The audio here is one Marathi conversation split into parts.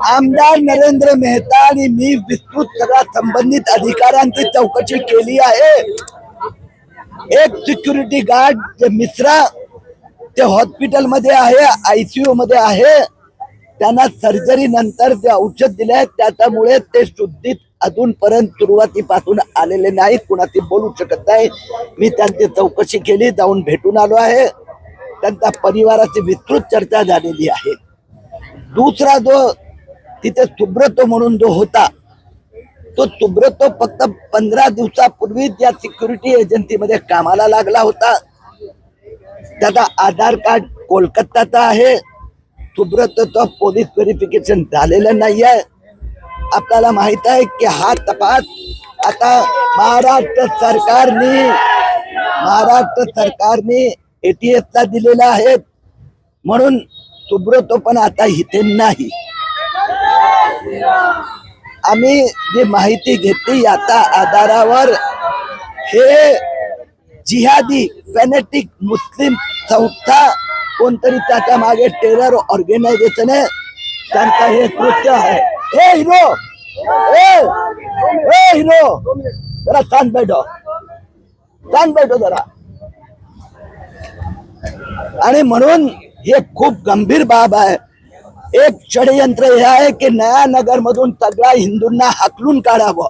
आमदार नरेंद्र मेहता आणि मी विस्तृत सगळ्या संबंधित अधिकाऱ्यांची चौकशी केली आहे। एक सिक्युरिटी गार्ड जे मिश्रा ते हॉस्पिटल मध्ये आहे, ICU मध्ये आहे, त्यांना सर्जरी नंतर जे औषध दिले आहेत त्याच्यामुळे ते शुद्धीत अजूनपर्यंत सुरुवातीपासून आलेले नाहीत, कुणाशी बोलू शकत नाही। मी त्यांची चौकशी केली, जाऊन भेटून आलो आहे, त्यांच्या परिवाराची विस्तृत चर्चा झालेली आहे। दुसरा जो तिथे सुब्रतो म्हणून जो होता, तो सुब्रतो फक्त 15 दिवसापूर्वी त्या सिक्युरिटी एजन्सीमध्ये कामाला लागला होता। त्याचा आधार कार्ड कोलकाताचा आहे। सुब्रतोचं पोलीस व्हेरिफिकेशन झालेलं नाही आहे। आपल्याला माहित आहे की हा तपास आता महाराष्ट्र सरकारने ATS ला दिलेला आहे, म्हणून सुब्रतो पण आता इथे नाही। आम्ही जी माहिती घेतली याच्या आधारावर हे जिहादी फॅनेटिक मुस्लिम संस्था कोणतरी त्याच्या मागे टेरर ऑर्गनायझेशन आहे, त्यांचा हे कृत्य आहे। ए हिरो जरा शांत बैठो जरा। आणि म्हणून हे खूप गंभीर बाब आहे। एक षडयंत्र हे आहे की नया नगर मधून सगळ्या हिंदूंना हाकलून काढावं,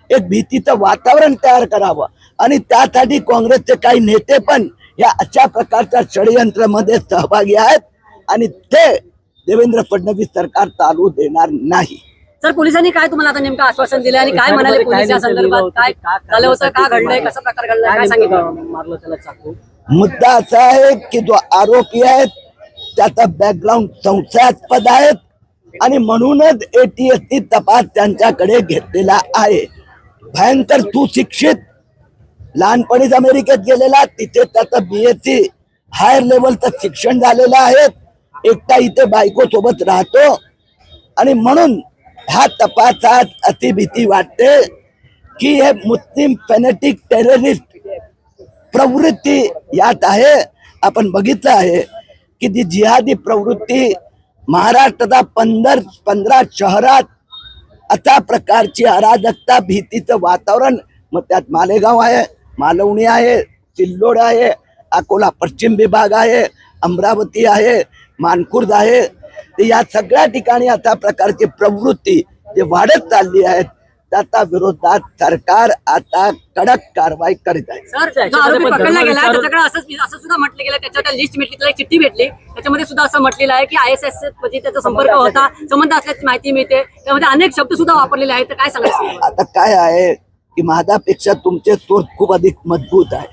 एक भीतीचं वातावरण तयार करावं, आणि त्यासाठी काँग्रेसचे काही नेते पण या अशा प्रकारच्या षडयंत्रामध्ये सहभागी आहेत, आणि ते देवेंद्र फडणवीस सरकार चालू देणार नाही। सर, पोलिसांनी काय तुम्हाला आता नेमकं आश्वासन दिलं आणि काय म्हणाले पोलीस या संदर्भात? काय झालं होतं, का घडलंय, कसा प्रकार घडलाय, काय सांगितलं? मारलं त्याला चाकू? मुद्दा असा आहे की जो आरोपी आहेत त्याचा बॅकग्राऊंड संशयास्पद आहे, आणि म्हणूनच ATS तपास त्यांच्याकडे घेतलेला आहे। भयंकर सुशिक्षित, लहानपणीच अमेरिकेत गेलेला, तिथे त्याचं BSc हायर लेवलचं शिक्षण झालेलं आहे, एकटा इथे बायको सोबत राहतो, आणि म्हणून ह्या तपासात अति भीती वाटते की हे मुस्लिम फॅनेटिक टेररिस्ट प्रवृत्ती यात आहे। आपण बघितलं आहे की जी जिहादी प्रवृत्ती महाराष्ट्राचा 15 शहरात अशा प्रकारची अराजकता, भीतीचं वातावरण, मग त्यात मालेगाव आहे, मालवणी आहे, सिल्लोड आहे, अकोला पश्चिम विभाग आहे, अमरावती आहे, मानखुर्द आहे, या सगळ्या ठिकाणी अशा प्रकारची प्रवृत्ती जे वाढत चालली आहे, त्याच्या विरोधात सरकार आता कडक कारवाई करीत आहे। सर, जो आरोपी पकडला गेला त्याच्याकडे असं सुद्धा म्हटलं गेलं, त्याच्याकडे लिस्ट भेटली, त्याला चिठ्ठी भेटली, त्याच्यामध्ये सुद्धा असं म्हटलेलं आहे की ISS मध्ये त्याचा संपर्क होता, संबंध असल्याची माहिती मिळते, त्यामध्ये अनेक शब्द सुद्धा वापरलेले आहेत। तर काय सांगायचं? आता काय आहे की माझ्यापेक्षा तुमचे सोर्स खूप अधिक मजबूत आहे।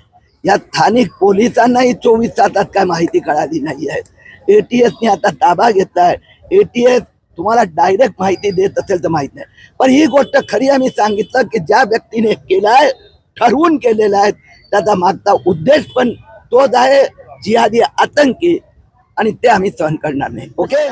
या स्थानिक पोलिसांनाही 24 तासात काय माहिती कळाली नाही आहे। ATS ने आता ताबा घेतलाय। ATS तुम्हाला डायरेक्ट माहिती देत असेल तर माहित नाही, पण ही गोष्ट खरी आम्ही सांगितलं की ज्या व्यक्तीने केलाय, ठरवून केलेला आहे, त्याचा मागचा उद्देश पण तोच आहे, जिहादी आतंकी, आणि ते आम्ही सहन करणार नाही। ओके।